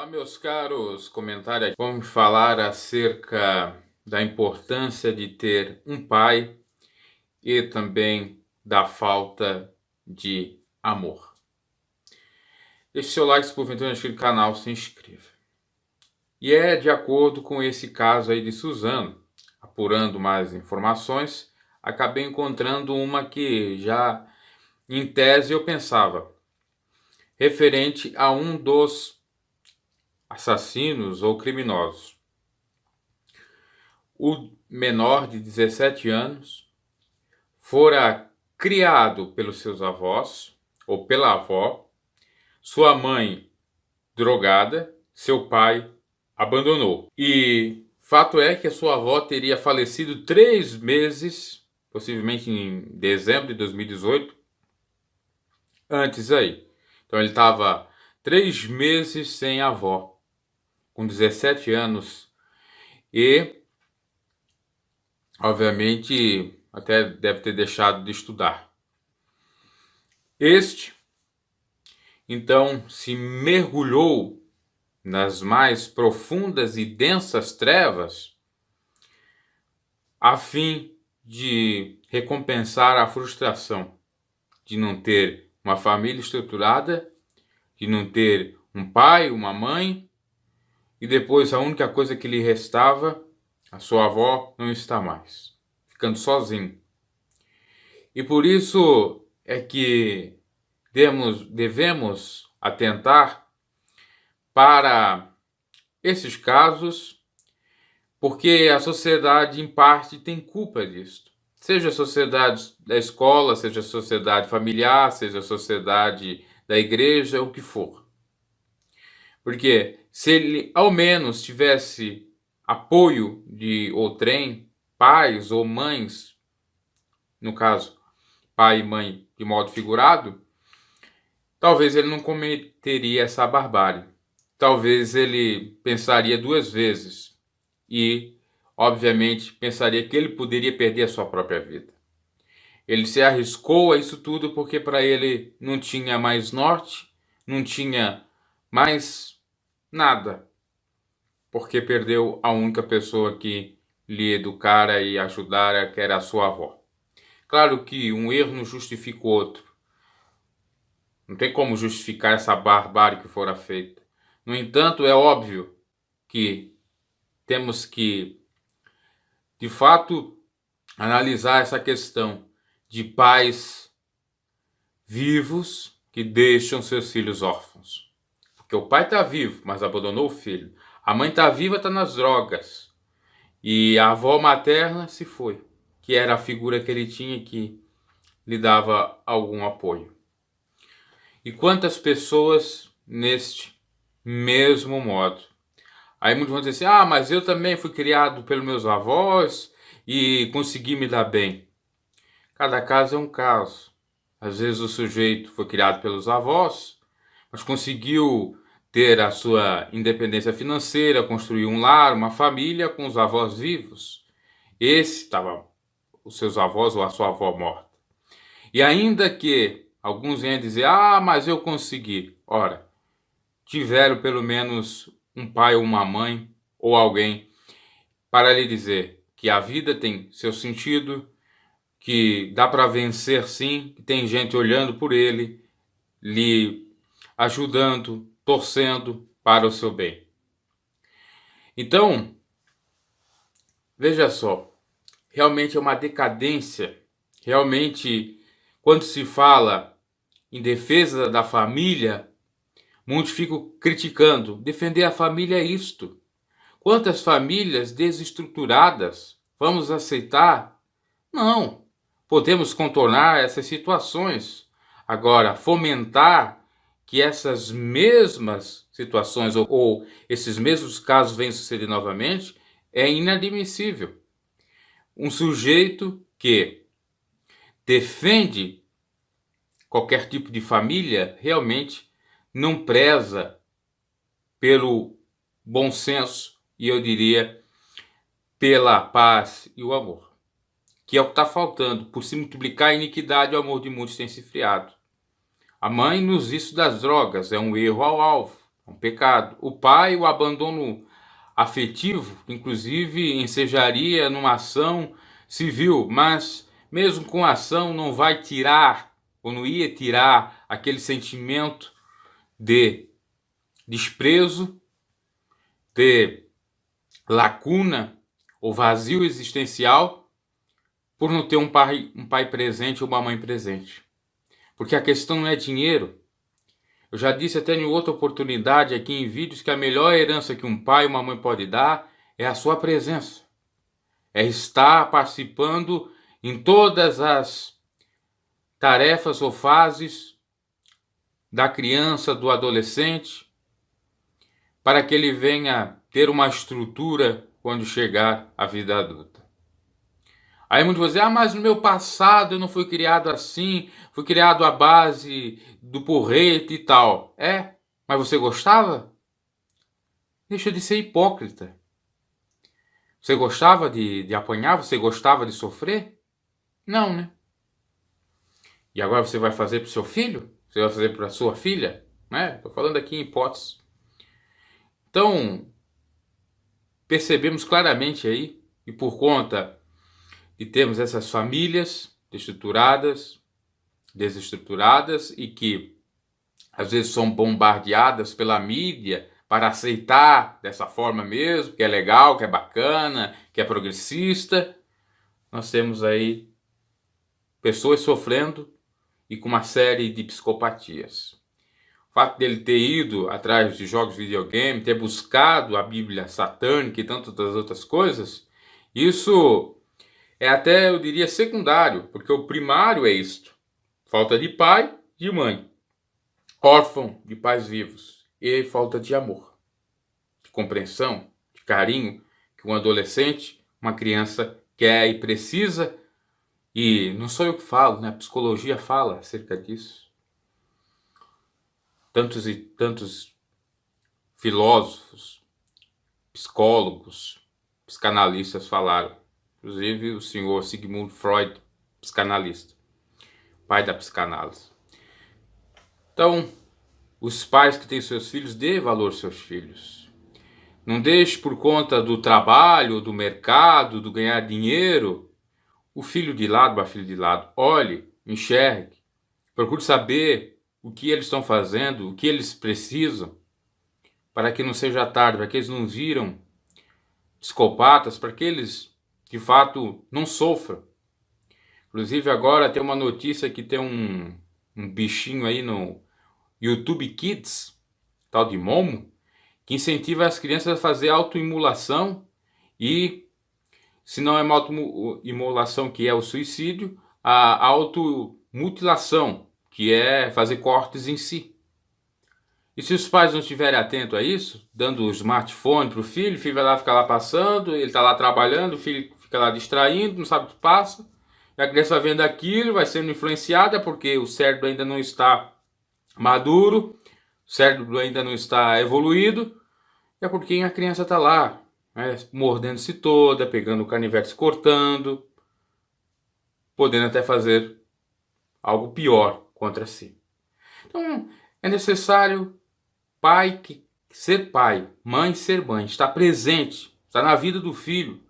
Olá, meus caros comentários. Vamos falar acerca da importância de ter um pai e também da falta de amor. Deixe seu like se porventura não é inscrito no canal, se inscreva. E é de acordo com esse caso aí de Suzano, apurando mais informações, acabei encontrando uma que já, em tese, eu pensava, referente a um dos assassinos ou criminosos. O menor de 17 anos fora criado pelos seus avós ou pela avó, sua mãe drogada, seu pai abandonou. E fato é que a sua avó teria falecido 3 meses, possivelmente em dezembro de 2018, antes aí. Então ele estava 3 meses sem avó, com 17 anos e obviamente, até deve ter deixado de estudar. Este, então, se mergulhou nas mais profundas e densas trevas a fim de recompensar a frustração de não ter uma família estruturada, de não ter um pai, uma mãe, e depois a única coisa que lhe restava, a sua avó, não está mais, ficando sozinho. E por isso é que devemos atentar para esses casos, porque a sociedade, em parte, tem culpa disso. Seja a sociedade da escola, seja a sociedade familiar, seja a sociedade da igreja, o que for. Porque se ele ao menos tivesse apoio de outrem, pais ou mães, no caso, pai e mãe de modo figurado, talvez ele não cometeria essa barbárie. Talvez ele pensaria 2 vezes e, obviamente, pensaria que ele poderia perder a sua própria vida. Ele se arriscou a isso tudo porque para ele não tinha mais norte, não tinha mais nada, porque perdeu a única pessoa que lhe educara e ajudara, que era a sua avó. Claro que um erro não justifica o outro. Não tem como justificar essa barbárie que fora feita. No entanto, é óbvio que temos que, de fato, analisar essa questão de pais vivos que deixam seus filhos órfãos. Porque o pai está vivo, mas abandonou o filho. A mãe está viva, está nas drogas. E a avó materna se foi, que era a figura que ele tinha que lhe dava algum apoio. E quantas pessoas neste mesmo modo? Aí muitos vão dizer assim, mas eu também fui criado pelos meus avós e consegui me dar bem. Cada caso é um caso. Às vezes o sujeito foi criado pelos avós, mas conseguiu ter a sua independência financeira, construir um lar, uma família com os avós vivos. Esse estava os seus avós ou a sua avó morta. E ainda que alguns venham dizer, mas eu consegui. Ora, tiveram pelo menos um pai ou uma mãe ou alguém para lhe dizer que a vida tem seu sentido, que dá para vencer sim, que tem gente olhando por ele, lhe ajudando, torcendo para o seu bem. Então, veja só, realmente é uma decadência, realmente quando se fala em defesa da família, muitos ficam criticando. Defender a família é isto. Quantas famílias desestruturadas vamos aceitar? Não. Podemos contornar essas situações. Agora, fomentar que essas mesmas situações ou esses mesmos casos venham suceder novamente é inadmissível. Um sujeito que defende qualquer tipo de família realmente não preza pelo bom senso e eu diria pela paz e o amor, que é o que está faltando. Por se multiplicar a iniquidade, o amor de muitos tem se esfriado. A mãe nos vícios das drogas é um erro ao alvo. É um pecado. O pai, o abandono afetivo, inclusive ensejaria numa ação civil, mas mesmo com a ação não vai tirar, ou não ia tirar aquele sentimento de desprezo, de lacuna ou vazio existencial por não ter um pai presente ou uma mãe presente. Porque a questão não é dinheiro. Eu já disse até em outra oportunidade aqui em vídeos que a melhor herança que um pai e uma mãe pode dar é a sua presença. É estar participando em todas as tarefas ou fases da criança, do adolescente, para que ele venha ter uma estrutura quando chegar à vida adulta. Aí muitos vão dizer, mas no meu passado eu não fui criado assim, fui criado à base do porrete e tal. É, mas você gostava? Deixa de ser hipócrita. Você gostava de apanhar? Você gostava de sofrer? Não, né? E agora você vai fazer para o seu filho? Você vai fazer para a sua filha? Né? Estou falando aqui em hipótese. Então, percebemos claramente aí, e por conta de termos essas famílias estruturadas, desestruturadas e que às vezes são bombardeadas pela mídia para aceitar dessa forma mesmo, que é legal, que é bacana, que é progressista, nós temos aí pessoas sofrendo e com uma série de psicopatias. O fato dele ter ido atrás de jogos de videogame, ter buscado a Bíblia satânica e tantas outras coisas, isso é até, eu diria, secundário, porque o primário é isto: falta de pai e de mãe, órfão de pais vivos e falta de amor, de compreensão, de carinho que um adolescente, uma criança quer e precisa. E não sou eu que falo, né? A psicologia fala acerca disso. Tantos e tantos filósofos, psicólogos, psicanalistas falaram. Inclusive o senhor Sigmund Freud, psicanalista, pai da psicanálise. Então, os pais que têm seus filhos, dê valor aos seus filhos. Não deixe por conta do trabalho, do mercado, do ganhar dinheiro, o filho de lado, a filha de lado. Olhe, enxergue, procure saber o que eles estão fazendo, o que eles precisam, para que não seja tarde, para que eles não viram psicopatas, para que eles, de fato, não sofram. Inclusive agora tem uma notícia que tem um bichinho aí no YouTube Kids, tal de Momo, que incentiva as crianças a fazer autoimulação e, se não é uma autoimulação, que é o suicídio, a automutilação, que é fazer cortes em si. E se os pais não estiverem atentos a isso, dando o smartphone para o filho vai lá ficar lá passando, ele está lá trabalhando, o filho fica lá distraindo, não sabe o que passa, e a criança vendo aquilo, vai sendo influenciada porque o cérebro ainda não está maduro, o cérebro ainda não está evoluído, é porque a criança está lá, né, mordendo-se toda, pegando o canivete, se cortando, podendo até fazer algo pior contra si. Então é necessário ser pai, mãe ser mãe, estar presente, estar na vida do filho,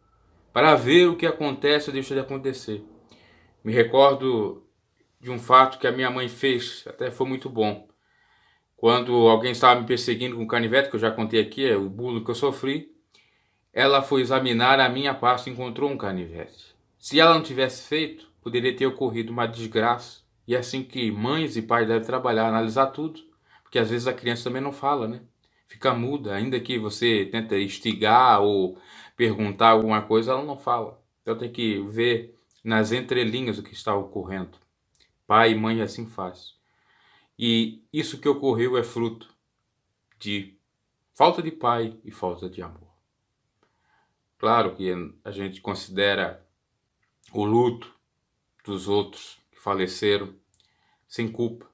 para ver o que acontece ou deixa de acontecer. Me recordo de um fato que a minha mãe fez, até foi muito bom. Quando alguém estava me perseguindo com canivete, que eu já contei aqui, é o bullying que eu sofri, ela foi examinar a minha pasta e encontrou um canivete. Se ela não tivesse feito, poderia ter ocorrido uma desgraça. E é assim que mães e pais devem trabalhar, analisar tudo. Porque às vezes a criança também não fala, né? Fica muda, ainda que você tenta instigar ou perguntar alguma coisa, ela não fala. Então tem que ver nas entrelinhas o que está ocorrendo. Pai e mãe assim faz. E isso que ocorreu é fruto de falta de pai e falta de amor. Claro que a gente considera o luto dos outros que faleceram sem culpa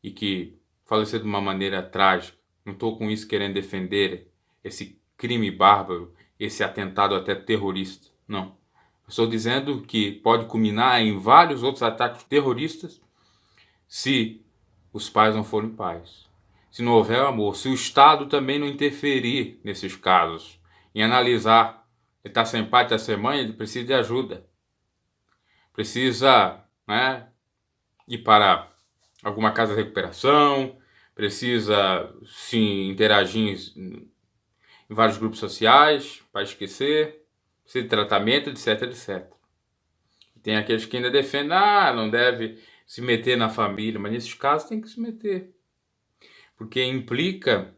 e que faleceram de uma maneira trágica. Não estou com isso querendo defender esse crime bárbaro, esse atentado até terrorista. Não. Estou dizendo que pode culminar em vários outros ataques terroristas se os pais não forem pais. se não houver amor, se o Estado também não interferir nesses casos, em analisar, ele está sem pai, está sem mãe, ele precisa de ajuda. Precisa, né, ir para alguma casa de recuperação, precisa se interagir em vários grupos sociais para esquecer, precisa de tratamento, etc, etc. Tem aqueles que ainda defendem, não deve se meter na família, mas nesses casos tem que se meter, porque implica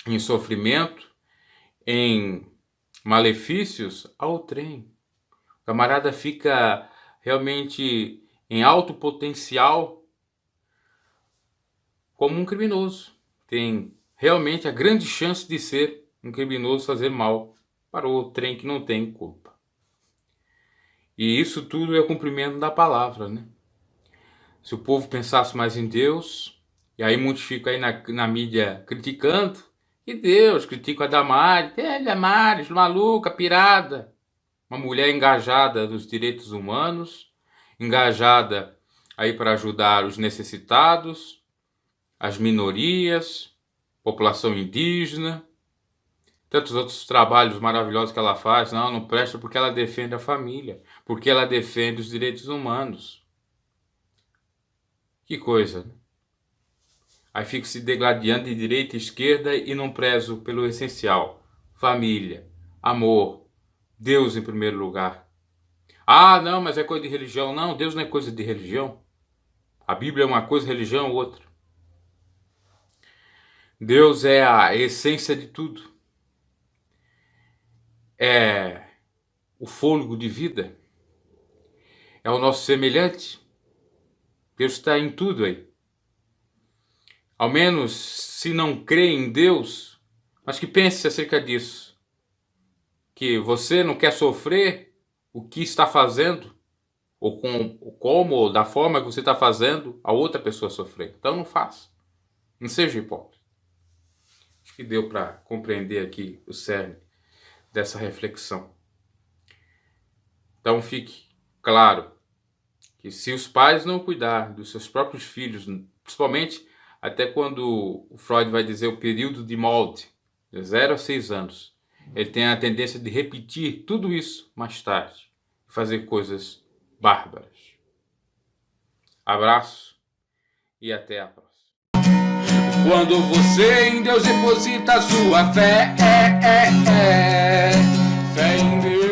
em sofrimento, em malefícios ao trem. O camarada fica realmente em alto potencial como um criminoso. Tem realmente a grande chance de ser um criminoso, fazer mal para o trem que não tem culpa. E isso tudo é o cumprimento da palavra, né? Se o povo pensasse mais em Deus, e aí muitos ficam aí na mídia criticando, e Deus critica a Damares, Damares, maluca, pirada. Uma mulher engajada nos direitos humanos, engajada aí para ajudar os necessitados, as minorias, população indígena, tantos outros trabalhos maravilhosos que ela faz. Não presta porque ela defende a família, porque ela defende os direitos humanos. Que coisa, né? Aí fico se degladiando de direita e esquerda e não prezo pelo essencial. Família, amor, Deus em primeiro lugar. Não, mas é coisa de religião. Não, Deus não é coisa de religião. A Bíblia é uma coisa, religião é outra. Deus é a essência de tudo. É o fôlego de vida. É o nosso semelhante. Deus está em tudo aí. Ao menos, se não crê em Deus, mas que pense acerca disso. Que você não quer sofrer o que está fazendo, ou como, da forma que você está fazendo, a outra pessoa sofrer. Então não faça. Não seja hipócrita. Acho que deu para compreender aqui o cerne dessa reflexão. Então fique claro que se os pais não cuidar dos seus próprios filhos, principalmente até quando o Freud vai dizer o período de molde, de 0 a 6 anos, ele tem a tendência de repetir tudo isso mais tarde, fazer coisas bárbaras. Abraço e até a próxima. Quando você em Deus deposita sua fé, fé em Deus.